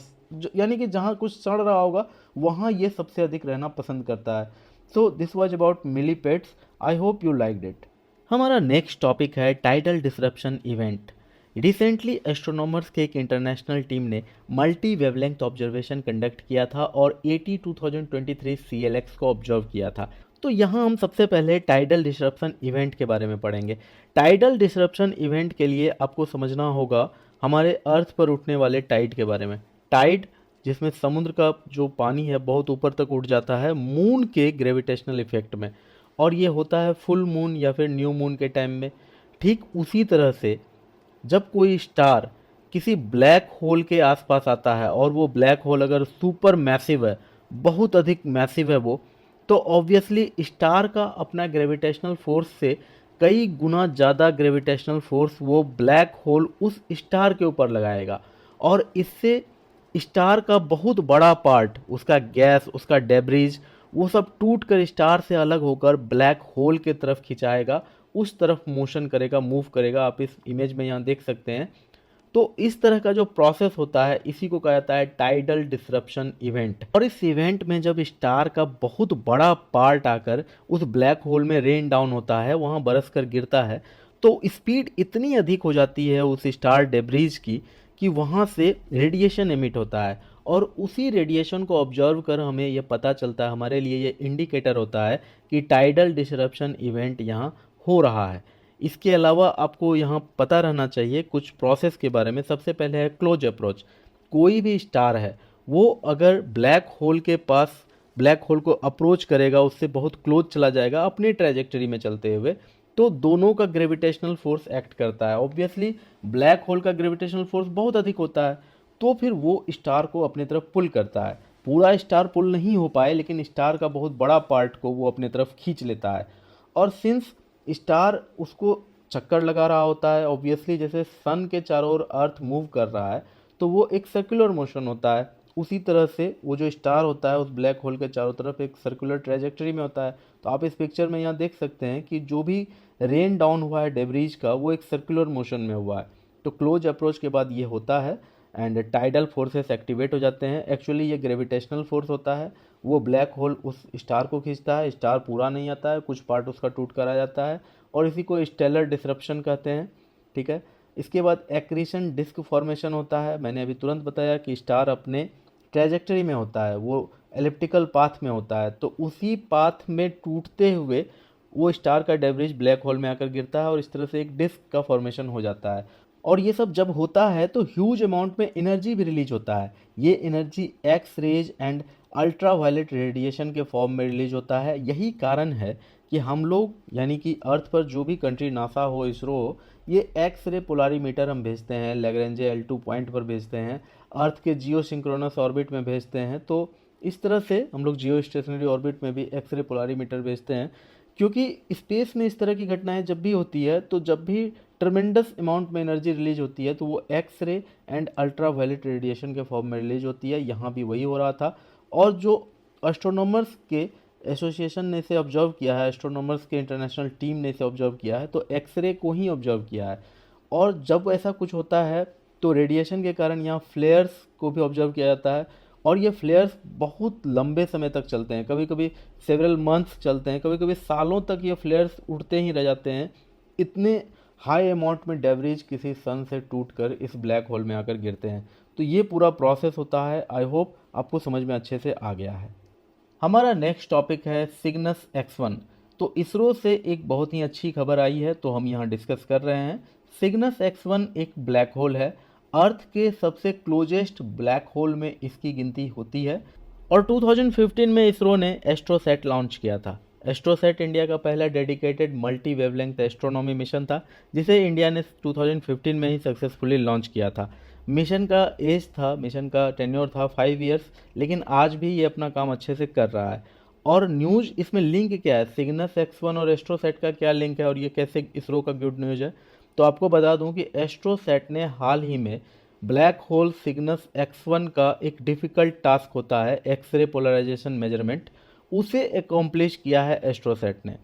यानी कि जहाँ कुछ सड़ रहा होगा वहाँ ये सबसे अधिक रहना पसंद करता है। So this was about millipedes. I hope you liked it. हमारा नेक्स्ट टॉपिक है tidal disruption event. Recently astronomers के एक इंटरनेशनल टीम ने मल्टी वेवलेंथ ऑब्जर्वेशन कंडक्ट किया था और 2023 CLX को ऑब्जर्व किया था। तो यहाँ हम सबसे पहले टाइडल डिसरप्शन इवेंट के बारे में पढ़ेंगे। टाइडल डिसरप्शन इवेंट के लिए आपको समझना होगा हमारे अर्थ पर उठने वाले टाइड के बारे में। टाइड जिसमें समुद्र का जो पानी है बहुत ऊपर तक उठ जाता है मून के ग्रेविटेशनल इफेक्ट में, और ये होता है फुल मून या फिर न्यू मून के टाइम में। ठीक उसी तरह से जब कोई स्टार किसी ब्लैक होल के आसपास आता है और वो ब्लैक होल अगर सुपर मैसिव है, बहुत अधिक मैसिव है वो, तो ऑब्वियसली स्टार का अपना ग्रेविटेशनल फोर्स से कई गुना ज़्यादा ग्रेविटेशनल फोर्स वो ब्लैक होल उस स्टार के ऊपर लगाएगा, और इससे स्टार का बहुत बड़ा पार्ट, उसका गैस, उसका डेब्रीज, वो सब टूट कर स्टार से अलग होकर ब्लैक होल के तरफ खिंचाएगा, उस तरफ मोशन करेगा, मूव करेगा। आप इस इमेज में यहाँ देख सकते हैं। तो इस तरह का जो प्रोसेस होता है इसी को कहा जाता है टाइडल डिसरप्शन इवेंट। और इस इवेंट में जब स्टार का बहुत बड़ा पार्ट आकर उस ब्लैक होल में रेन डाउन होता है, वहाँ बरस कर गिरता है, तो स्पीड इतनी अधिक हो जाती है उस स्टार डेब्रीज की कि वहाँ से रेडिएशन एमिट होता है, और उसी रेडिएशन को ऑब्जर्व कर हमें ये पता चलता है, हमारे लिए ये इंडिकेटर होता है कि टाइडल डिसरप्शन इवेंट यहाँ हो रहा है। इसके अलावा आपको यहाँ पता रहना चाहिए कुछ प्रोसेस के बारे में। सबसे पहले है क्लोज अप्रोच। कोई भी स्टार है वो अगर ब्लैक होल के पास, ब्लैक होल को अप्रोच करेगा, उससे बहुत क्लोज चला जाएगा अपनी ट्रैजेक्टरी में चलते हुए, तो दोनों का ग्रेविटेशनल फोर्स एक्ट करता है। ऑब्वियसली ब्लैक होल का ग्रेविटेशनल फोर्स बहुत अधिक होता है, तो फिर वो स्टार को अपनी तरफ पुल करता है। पूरा स्टार पुल नहीं हो पाए, लेकिन स्टार का बहुत बड़ा पार्ट को वो अपनी तरफ खींच लेता है। और सिंस स्टार उसको चक्कर लगा रहा होता है, ऑब्वियसली जैसे सन के चारों ओर अर्थ मूव कर रहा है, तो वो एक सर्कुलर मोशन होता है। उसी तरह से वो जो स्टार होता है उस ब्लैक होल के चारों तरफ एक सर्कुलर ट्रैजेक्टरी में होता है। तो आप इस पिक्चर में यहाँ देख सकते हैं कि जो भी रेन डाउन हुआ है डेब्रीज का, वो एक सर्कुलर मोशन में हुआ है। तो क्लोज अप्रोच के बाद ये होता है। एंड टाइडल फोर्सेस एक्टिवेट हो जाते हैं। एक्चुअली ये ग्रेविटेशनल फोर्स होता है, वो ब्लैक होल उस स्टार को खींचता है, स्टार पूरा नहीं आता है, कुछ पार्ट उसका टूट कर आ जाता है और इसी को स्टेलर डिसरप्शन कहते हैं। ठीक है, इसके बाद एक्रीशन डिस्क फॉर्मेशन होता है। मैंने अभी तुरंत बताया कि स्टार अपने ट्रेजेक्टरी में होता है, वो एलिप्टिकल पाथ में होता है, तो उसी पाथ में टूटते हुए वो स्टार का डेब्रिज ब्लैक होल में आकर गिरता है और इस तरह से एक डिस्क का फॉर्मेशन हो जाता है। और ये सब जब होता है तो ह्यूज अमाउंट में एनर्जी भी रिलीज होता है। ये energy X rays and ultraviolet radiation के फॉर्म में रिलीज होता है। यही कारण है कि हम लोग यानी कि अर्थ पर जो भी कंट्री, नासा हो, इसरो हो, ये एक्स रे पोलारीमीटर हम भेजते हैं, लैग्रेंजे L2 पॉइंट पर भेजते हैं, अर्थ के जियो सिंक्रोनस ऑर्बिट में भेजते हैं। तो इस तरह से हम लोग जियो स्टेशनरी ऑर्बिट में भी एक्स रे पोलारीमीटर भेजते हैं, क्योंकि स्पेस में इस तरह की घटनाएं जब भी होती है तो जब भी ट्रमेंडस अमाउंट में एनर्जी रिलीज होती है तो वो X ray and ultraviolet radiation के फॉर्म में रिलीज होती है। यहाँ भी वही हो रहा था और जो एस्ट्रोनॉमर्स के एसोसिएशन ने इसे ऑब्जर्व किया है, एस्ट्रोनॉमर्स के इंटरनेशनल टीम ने इसे ऑब्जर्व किया है, तो एक्सरे को ही ऑब्जर्व किया है। और जब ऐसा कुछ होता है तो रेडिएशन के कारण यहाँ फ्लेयर्स को भी ऑब्जर्व किया जाता है और ये फ्लेयर्स बहुत लंबे समय तक चलते हैं, कभी कभी सेवरल मंथ्स चलते हैं, कभी कभी सालों तक ये फ्लेयर्स उड़ते ही रह जाते हैं। इतने हाई अमाउंट में डेब्रिज किसी सन से टूटकर इस ब्लैक होल में आकर गिरते हैं। तो ये पूरा प्रोसेस होता है। आई होप आपको समझ में अच्छे से आ गया है। हमारा नेक्स्ट टॉपिक है सिग्नस X1। तो इसरो से एक बहुत ही अच्छी खबर आई है तो हम यहाँ डिस्कस कर रहे हैं। सिग्नस X1 एक ब्लैक होल है। अर्थ के सबसे क्लोजेस्ट ब्लैक होल में इसकी गिनती होती है और 2015 में इसरो ने एस्ट्रोसैट लॉन्च किया था। एस्ट्रोसैट इंडिया का पहला dedicated multi wavelength astronomy mission था जिसे इंडिया ने 2015 में ही सक्सेसफुली लॉन्च किया था। मिशन का टेन्योर था 5 इयर्स, लेकिन आज भी ये अपना काम अच्छे से कर रहा है। और न्यूज़ इसमें लिंक क्या है, सिग्नस X1 और एस्ट्रोसैट का क्या लिंक है और ये कैसे इसरो का गुड न्यूज़ है। तो आपको बता दूं कि एस्ट्रोसैट ने हाल ही में ब्लैक होल सिग्नस X1 का एक डिफ़िकल्ट टास्क होता है एक्सरे पोलराइजेशन मेजरमेंट, उसे एकम्प्लिश किया है एस्ट्रोसैट ने।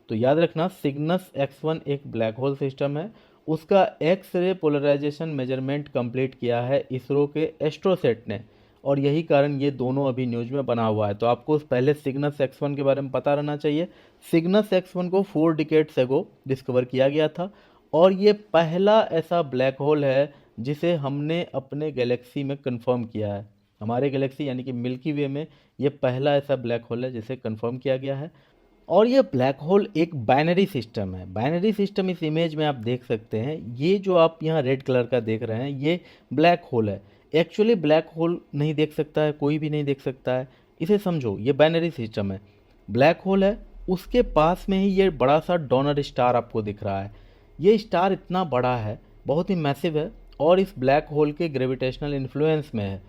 तो याद रखना, सिग्नस X1 एक ब्लैक होल सिस्टम है, उसका X ray polarisation measurement complete किया है इसरो के एस्ट्रोसैट ने और यही कारण ये दोनों अभी न्यूज़ में बना हुआ है। तो आपको पहले सिग्नस X1 के बारे में पता रहना चाहिए। सिग्नस X1 को 4 डिकेड्स एगो डिस्कवर किया गया था और ये पहला ऐसा ब्लैक होल है जिसे हमने अपने गैलेक्सी में कंफर्म किया है। हमारे गैलेक्सी यानी कि मिल्की वे में ये पहला ऐसा ब्लैक होल है जिसे कंफर्म किया गया है। और ये ब्लैक होल एक बाइनरी सिस्टम है। बाइनरी सिस्टम इस इमेज में आप देख सकते हैं, ये जो आप यहाँ रेड कलर का देख रहे हैं ये ब्लैक होल है। एक्चुअली ब्लैक होल नहीं देख सकता है, कोई भी नहीं देख सकता है, इसे समझो ये बाइनरी सिस्टम है। ब्लैक होल है, उसके पास में ही ये बड़ा सा डोनर स्टार आपको दिख रहा है। ये स्टार इतना बड़ा है, बहुत ही मैसिव है और इस ब्लैक होल के ग्रेविटेशनल इन्फ्लुएंस में है।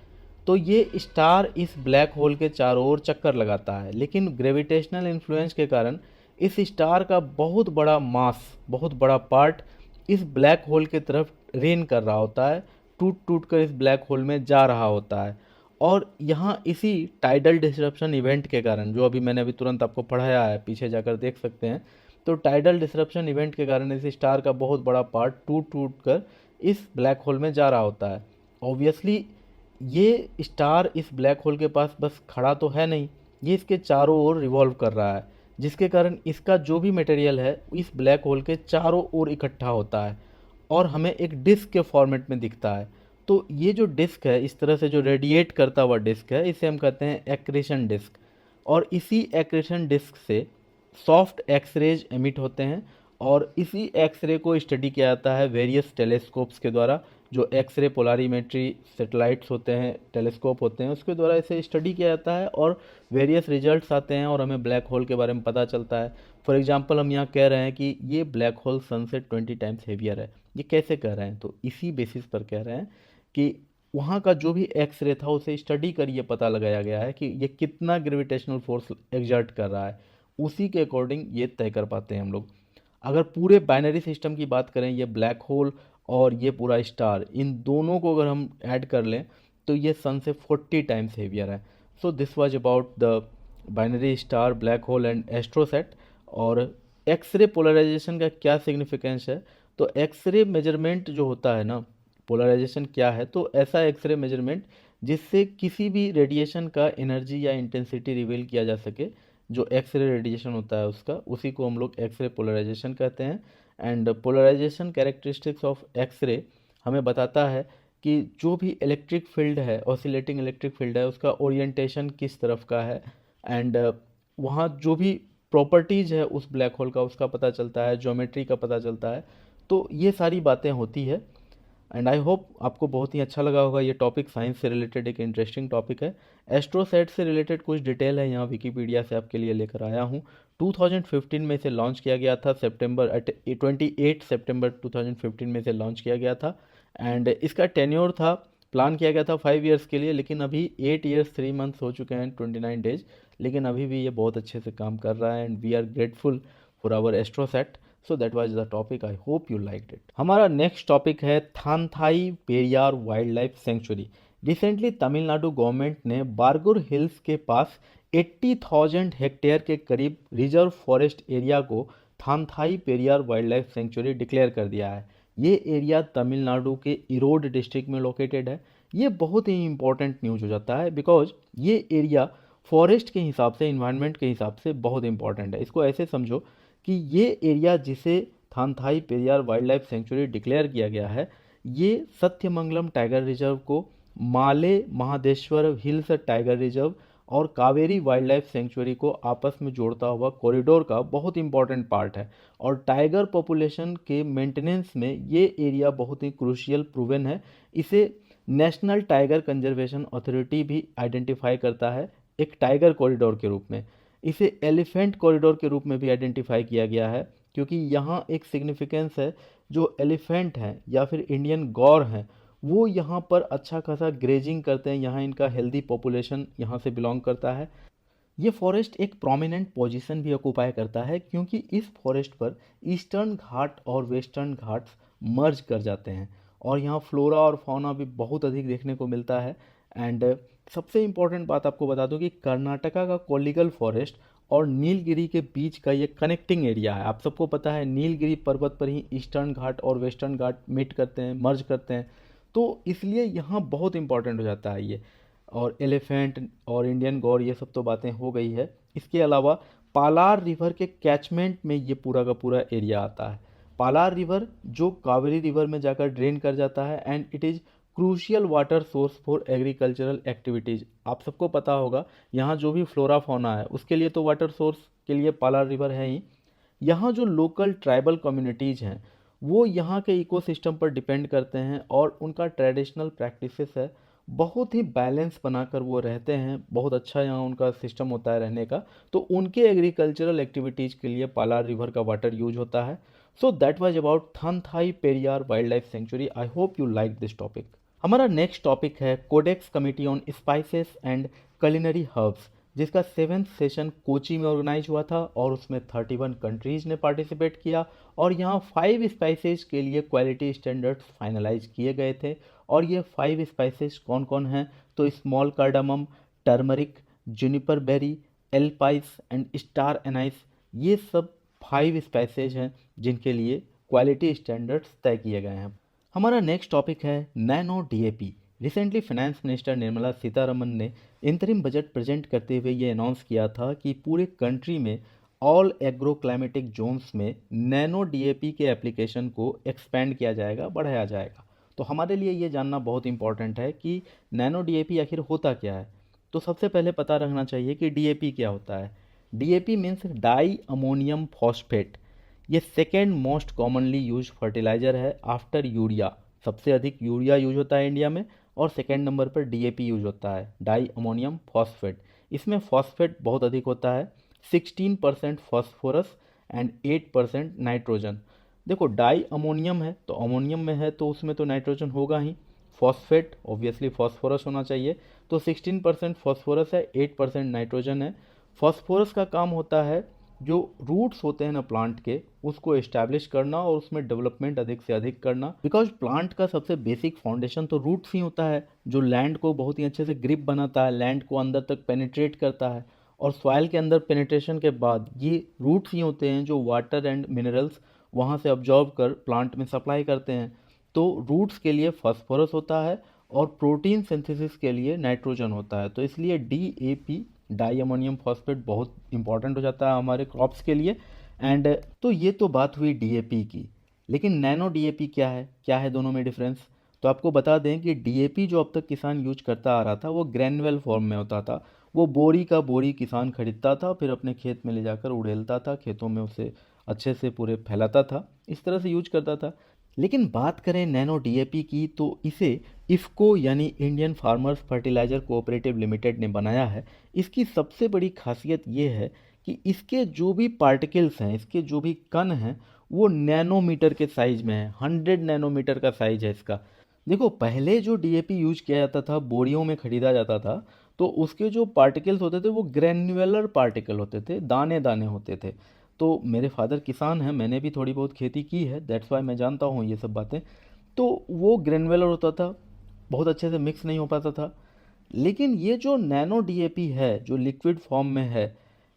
तो ये स्टार इस ब्लैक होल के चारों ओर चक्कर लगाता है, लेकिन ग्रेविटेशनल इन्फ्लुएंस के कारण इस स्टार का बहुत बड़ा मास, बहुत बड़ा पार्ट इस ब्लैक होल की तरफ रेन कर रहा होता है, टूट टूट कर इस ब्लैक होल में जा रहा होता है। और यहाँ इसी टाइडल डिसरप्शन इवेंट के कारण, जो मैंने अभी तुरंत आपको पढ़ाया है, पीछे जाकर देख सकते हैं, तो टाइडल डिसरप्शन इवेंट के कारण इस स्टार का बहुत बड़ा पार्ट टूट टूट कर इस ब्लैक होल में जा रहा होता है। ऑब्वियसली ये स्टार इस ब्लैक होल के पास बस खड़ा तो है नहीं, ये इसके चारों ओर रिवॉल्व कर रहा है, जिसके कारण इसका जो भी मटेरियल है इस ब्लैक होल के चारों ओर इकट्ठा होता है और हमें एक डिस्क के फॉर्मेट में दिखता है। तो ये जो डिस्क है, इस तरह से जो रेडिएट करता हुआ डिस्क है, इसे हम कहते हैं एक्रेशन डिस्क। और इसी एक्रेशन डिस्क से सॉफ्ट एक्सरेज एमिट होते हैं और इसी एक्सरे को स्टडी किया जाता है वेरियस टेलीस्कोप्स के द्वारा। जो एक्सरे पोलारीमेट्री सैटेलाइट्स होते हैं, टेलीस्कोप होते हैं, उसके द्वारा इसे स्टडी किया जाता है और वेरियस रिजल्ट्स आते हैं और हमें ब्लैक होल के बारे में पता चलता है। फॉर एग्जांपल हम यहाँ कह रहे हैं कि ये ब्लैक होल सन से 20 टाइम्स हेवियर है। ये कैसे कह रहे हैं? तो इसी बेसिस पर कह रहे हैं कि वहाँ का जो भी एक्सरे था उसे स्टडी कर ये पता लगाया गया है कि ये कितना ग्रेविटेशनल फोर्स एग्जर्ट कर रहा है, उसी के अकॉर्डिंग ये तय कर पाते हैं हम लोग। अगर पूरे बाइनरी सिस्टम की बात करें, ये ब्लैक होल और ये पूरा स्टार, इन दोनों को अगर हम ऐड कर लें तो ये सन से 40 टाइम्स हेवियर है। So this was about the binary star, black hole and AstroSat. और एक्सरे पोलराइजेशन का क्या सिग्निफिकेंस है? तो एक्सरे मेजरमेंट जो होता है ना, पोलराइजेशन क्या है, तो ऐसा एक्सरे मेजरमेंट जिससे किसी भी रेडिएशन का एनर्जी या इंटेंसिटी रिवील किया जा सके। जो एक्सरे रेडिएशन होता है उसका, उसी को हम लोग एक्सरे पोलराइजेशन कहते हैं। And polarisation characteristics of X ray हमें बताता है कि जो भी इलेक्ट्रिक फील्ड है, ऑसिलेटिंग इलेक्ट्रिक फील्ड है, उसका ओरिएंटेशन किस तरफ का है। एंड वहाँ जो भी प्रॉपर्टीज़ है उस ब्लैक होल का, उसका पता चलता है, ज्योमेट्री का पता चलता है। तो ये सारी बातें होती है। एंड आई होप आपको बहुत ही अच्छा लगा होगा। ये टॉपिक साइंस से रिलेटेड एक इंटरेस्टिंग टॉपिक है। एस्ट्रोसेट से रिलेटेड कुछ डिटेल है यहाँ विकीपीडिया से आपके लिए लेकर आया हूँ। 2015 में इसे लॉन्च किया गया था, 28 सितंबर 2015 में इसे लॉन्च किया गया था। एंड इसका टेन्योर था, प्लान किया गया था 5 ईयर्स के लिए, लेकिन अभी 8 ईयर्स 3 मंथ्स हो चुके हैं, 29 डेज, लेकिन अभी भी ये बहुत अच्छे से काम कर रहा है। And we are grateful for our AstroSat. So that was the topic, I hope you liked it. हमारा नेक्स्ट टॉपिक है Thanthai Periyar wildlife sanctuary. Recently Tamil Nadu government ने बारगुर हिल्स के पास 80,000 हेक्टेयर के करीब रिजर्व फॉरेस्ट एरिया को Thanthai Periyar wildlife sanctuary declare कर दिया है। ये एरिया तमिलनाडु के इरोड डिस्ट्रिक्ट में लोकेटेड है। ये बहुत ही इंपॉर्टेंट न्यूज हो जाता है बिकॉज ये एरिया फॉरेस्ट के हिसाब से, इन्वायरमेंट के हिसाब से बहुत इंपॉर्टेंट है। इसको ऐसे समझो कि ये एरिया जिसे Thanthai Periyar wildlife sanctuary declare किया गया है, ये सत्यमंगलम टाइगर रिजर्व को Male Mahadeshwara hills tiger reserve और कावेरी वाइल्ड लाइफ सेंचुरी को आपस में जोड़ता हुआ कॉरिडोर का बहुत इंपॉर्टेंट पार्ट है। और टाइगर पॉपुलेशन के मेंटेनेंस में ये एरिया बहुत ही क्रूशियल प्रूवन है। इसे नेशनल टाइगर कंजर्वेशन अथॉरिटी भी आइडेंटिफाई करता है एक टाइगर कॉरिडोर के रूप में। इसे एलिफेंट कॉरिडोर के रूप में भी आइडेंटिफाई किया गया है, क्योंकि यहाँ एक सिग्निफिकेंस है, जो एलिफेंट हैं या फिर इंडियन गौर हैं, वो यहाँ पर अच्छा खासा ग्रेजिंग करते हैं। यहाँ इनका हेल्दी पॉपुलेशन यहाँ से बिलोंग करता है। ये फॉरेस्ट एक प्रोमिनेंट पोजीशन भी ऑक्यूपाई करता है, क्योंकि इस फॉरेस्ट पर ईस्टर्न घाट और वेस्टर्न घाट्स मर्ज कर जाते हैं और यहाँ फ्लोरा और फौना भी बहुत अधिक देखने को मिलता है। एंड सबसे इम्पोर्टेंट बात आपको बता दूं कि कर्नाटका का कोलिगल फॉरेस्ट और नीलगिरी के बीच का ये कनेक्टिंग एरिया है। आप सबको पता है नीलगिरी पर्वत पर ही ईस्टर्न घाट और वेस्टर्न घाट मीट करते हैं, मर्ज करते हैं, तो इसलिए यहाँ बहुत इंपॉर्टेंट हो जाता है ये। और एलिफेंट और इंडियन गौर, ये सब तो बातें हो गई है। इसके अलावा पालार रिवर के कैचमेंट में ये पूरा का पूरा एरिया आता है। पालार रिवर जो कावेरी रिवर में जाकर ड्रेन कर जाता है and it is crucial water source for agricultural activities. आप सबको पता होगा यहाँ जो भी फ्लोरा फौना है उसके लिए तो वाटर सोर्स के लिए पालार रिवर है ही। यहाँ जो लोकल ट्राइबल कम्युनिटीज़ हैं वो यहाँ के इकोसिस्टम पर डिपेंड करते हैं और उनका ट्रेडिशनल प्रैक्टिसेस है, बहुत ही बैलेंस बनाकर वो रहते हैं। बहुत अच्छा यहाँ उनका सिस्टम होता है रहने का। तो उनके एग्रीकल्चरल एक्टिविटीज़ के लिए पालार रिवर का वाटर यूज होता है। So that was about Thanthai Periyar wildlife sanctuary. I hope you like this topic. हमारा नेक्स्ट टॉपिक है Codex committee on spices and culinary herbs, जिसका 7th सेशन कोची में ऑर्गेनाइज हुआ था और उसमें 31 कंट्रीज़ ने पार्टिसिपेट किया और यहाँ 5 स्पाइसेस के लिए क्वालिटी स्टैंडर्ड्स फाइनलाइज किए गए थे। और ये 5 स्पाइसेस कौन कौन हैं, तो small cardamom, turmeric, juniper berry, allspice and star anise, ये सब 5 स्पाइसेस हैं जिनके लिए क्वालिटी स्टैंडर्ड्स तय किए गए हैं। हमारा नेक्स्ट टॉपिक है nano DAP. Recently finance minister Nirmala Sitharaman ने इंतरिम बजट प्रेजेंट करते हुए ये अनाउंस किया था कि पूरे कंट्री में ऑल एग्रो क्लाइमेटिक जोन्स में नैनो डीएपी के एप्लीकेशन को एक्सपेंड किया जाएगा, बढ़ाया जाएगा। तो हमारे लिए ये जानना बहुत इंपॉर्टेंट है कि नैनो डीएपी आखिर होता क्या है। तो सबसे पहले पता रखना चाहिए कि डीएपी क्या होता है। DAP means di ammonium phosphate. ये second most commonly use fertiliser है आफ्टर यूरिया। सबसे अधिक यूरिया यूज होता है इंडिया में और सेकेंड नंबर पर डीएपी यूज होता है, डाई अमोनियम फॉस्फेट। इसमें फॉस्फेट बहुत अधिक होता है, 16% फॉस्फोरस एंड 8% नाइट्रोजन। देखो डाई अमोनियम है तो अमोनियम में है तो उसमें तो नाइट्रोजन होगा ही, फॉस्फेट ऑब्वियसली फॉस्फोरस होना चाहिए, तो 16% फॉस्फोरस है, 8% नाइट्रोजन है। फॉस्फोरस का काम होता है जो रूट्स होते हैं ना प्लांट के, उसको एस्टैब्लिश करना और उसमें डेवलपमेंट अधिक से अधिक करना। बिकॉज प्लांट का सबसे बेसिक फाउंडेशन तो रूट्स ही होता है, जो लैंड को बहुत ही अच्छे से ग्रिप बनाता है, लैंड को अंदर तक पेनिट्रेट करता है। और सॉइल के अंदर पेनिट्रेशन के बाद ये रूट्स ही होते हैं जो वाटर एंड मिनरल्स वहाँ से अब्जॉर्ब कर प्लांट में सप्लाई करते हैं। तो रूट्स के लिए फास्फोरस होता है और प्रोटीन सिंथेसिस के लिए नाइट्रोजन होता है। तो इसलिए DAP, डाई अमोनियम फॉस्फेट, बहुत इंपॉर्टेंट हो जाता है हमारे क्रॉप्स के लिए। एंड तो ये तो बात हुई DAP की, लेकिन नैनो DAP क्या है दोनों में डिफरेंस? तो आपको बता दें कि DAP जो अब तक किसान यूज करता आ रहा था वो ग्रैनुअल फॉर्म में होता था। वो बोरी का बोरी किसान खरीदता था, फिर अपने खेत में ले जाकर उड़ेलता था, खेतों में उसे अच्छे से पूरे फैलाता था, इस तरह से यूज करता था। लेकिन बात करें नैनो DAP की, तो इसे इफ़को यानी Indian farmers fertiliser cooperative limited ने बनाया है। इसकी सबसे बड़ी खासियत ये है कि इसके जो भी पार्टिकल्स हैं, इसके जो भी कण हैं, वो नैनोमीटर के साइज में है। 100 नैनोमीटर का साइज है इसका। देखो, पहले जो DAP यूज किया जाता था, बोरियों में खरीदा जाता था, तो उसके जो पार्टिकल्स होते थे वो ग्रैन्युलर पार्टिकल होते थे, दाने दाने होते थे। तो मेरे फादर किसान हैं, मैंने भी थोड़ी बहुत खेती की है, दैट्स वाई मैं जानता हूँ ये सब बातें। तो वो ग्रैन्युलर होता था, बहुत अच्छे से मिक्स नहीं हो पाता था। लेकिन ये जो नैनो DAP है, जो लिक्विड फॉर्म में है,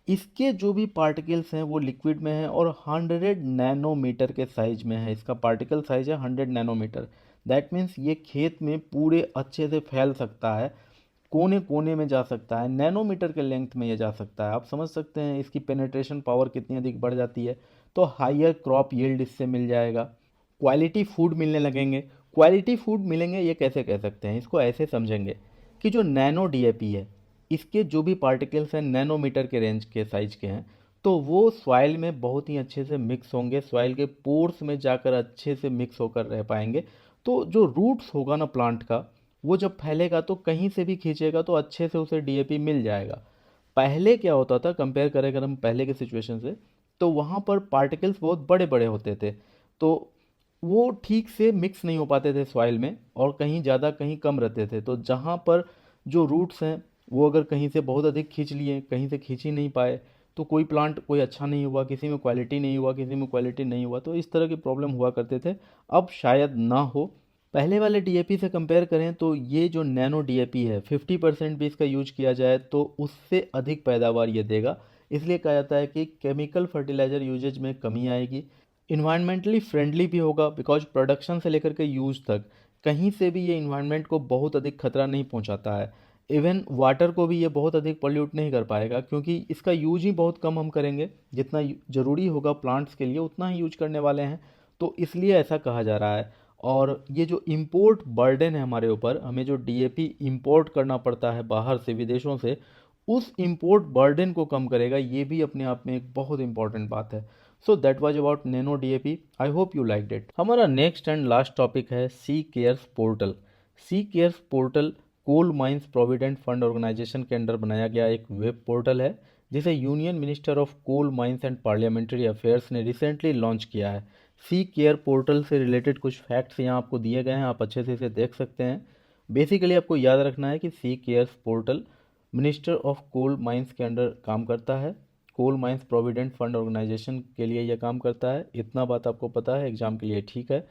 इसके जो भी पार्टिकल्स हैं वो लिक्विड में है और 100 नैनोमीटर के साइज में है। इसका पार्टिकल साइज है 100 नैनोमीटर। दैट मीन्स ये खेत में पूरे अच्छे से फैल सकता है, कोने कोने में जा सकता है, नैनोमीटर के लेंथ में ये जा सकता है। आप समझ सकते हैं इसकी पेनेट्रेशन पावर कितनी अधिक बढ़ जाती है। तो हायर क्रॉप यील्ड इससे मिल जाएगा, क्वालिटी फूड मिलने लगेंगे। क्वालिटी फूड मिलेंगे ये कैसे कह सकते हैं, इसको ऐसे समझेंगे कि जो नैनो DAP है, इसके जो भी पार्टिकल्स हैं नैनोमीटर के रेंज के साइज के हैं, तो वो सॉइल में बहुत ही अच्छे से मिक्स होंगे, सॉइल के पोर्स में जाकर अच्छे से मिक्स होकर रह पाएंगे। तो जो रूट्स होगा ना प्लांट का, वो जब फैलेगा तो कहीं से भी खींचेगा तो अच्छे से उसे DAP मिल जाएगा। पहले क्या होता था, कंपेयर करें अगर हम पहले के सिचुएशन से, तो वहाँ पर पार्टिकल्स बहुत बड़े बड़े होते थे, तो वो ठीक से मिक्स नहीं हो पाते थे सॉइल में, और कहीं ज़्यादा कहीं कम रहते थे। तो जहाँ पर जो रूट्स हैं वो अगर कहीं से बहुत अधिक खींच लिए, कहीं से खींच ही नहीं पाए, तो कोई प्लांट कोई अच्छा नहीं हुआ, किसी में क्वालिटी नहीं हुआ, किसी में क्वालिटी नहीं हुआ। तो इस तरह की प्रॉब्लम हुआ करते थे, अब शायद ना हो। पहले वाले DAP से कंपेयर करें तो ये जो नैनो DAP है, 50% भी इसका यूज किया जाए तो उससे अधिक पैदावार ये देगा। इसलिए कहा जाता है कि केमिकल फर्टिलाइज़र यूजेज में कमी आएगी, इन्वायरमेंटली फ्रेंडली भी होगा, बिकॉज प्रोडक्शन से लेकर के यूज तक कहीं से भी ये इन्वायरमेंट को बहुत अधिक खतरा नहीं पहुंचाता है। इवन वाटर को भी ये बहुत अधिक पॉल्यूट नहीं कर पाएगा, क्योंकि इसका यूज ही बहुत कम हम करेंगे, जितना ज़रूरी होगा प्लांट्स के लिए उतना ही यूज करने वाले हैं। तो इसलिए ऐसा कहा जा रहा है। और ये जो इम्पोर्ट बर्डन है हमारे ऊपर, हमें जो DAP इंपोर्ट करना पड़ता है बाहर से, विदेशों से, उस इम्पोर्ट बर्डन को कम करेगा। ये भी अपने आप में एक बहुत इंपॉर्टेंट बात है। So that was about nano DAP। I hope you liked it. हमारा नेक्स्ट एंड लास्ट टॉपिक है C cares portal. C cares portal coal mines provident fund organisation के अंडर बनाया गया एक वेब पोर्टल है, जिसे union minister of coal mines and parliamentary affairs ने recently launch किया है। सी केयर पोर्टल से रिलेटेड कुछ फैक्ट्स यहाँ आपको दिए गए हैं, आप अच्छे से इसे देख सकते हैं। बेसिकली आपको याद रखना है कि C cares portal minister of coal mines के अंडर काम करता है, coal mines provident fund organisation के लिए यह काम करता है। इतना बात आपको पता है एग्जाम के लिए, ठीक है।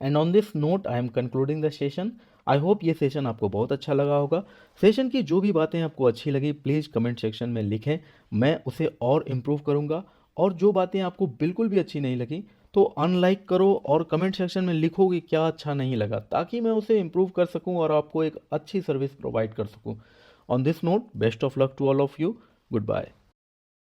And on this note I am concluding the session. I hope ये सेशन आपको बहुत अच्छा लगा होगा। सेशन की जो भी बातें आपको अच्छी लगी प्लीज़ कमेंट सेक्शन में लिखें, मैं उसे और इम्प्रूव करूँगा। और जो बातें आपको बिल्कुल भी अच्छी नहीं लगी तो अनलाइक करो और कमेंट सेक्शन में लिखो कि क्या अच्छा नहीं लगा, ताकि मैं उसे इम्प्रूव कर सकूँ और आपको एक अच्छी सर्विस प्रोवाइड कर सकूँ। On this note, best of luck to all of you. Good bye.